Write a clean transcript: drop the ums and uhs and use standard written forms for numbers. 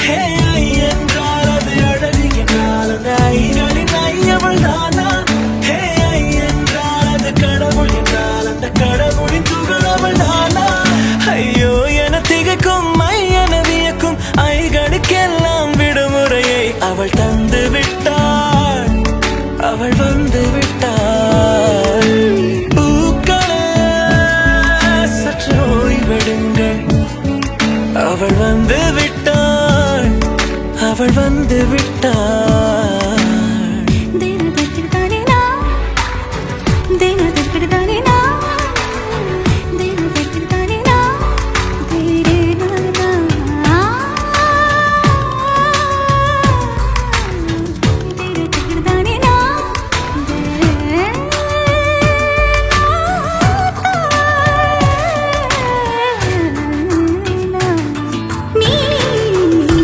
ஹே ஐ என்றால் அது அழகு என்றால் அந்த ஐகளின் ஐ அவள் தானா? ஹே ஐ என்றால் அது கடவுள் என்றால் அந்த கடவுளின் துகள் அவள் தானா? ஐயோ என திகைக்கும் ஐ என வியக்கும் ஐகளுக்கெல்லாம் விடுமுறையை அவள் தந்து விட்டாள், அவள் வந்து விட்டாள். பூக்களே சற்று ஓய்வெடுங்கள், அவள் வந்து விட்டாள், அவள் வந்து விட்டாள்.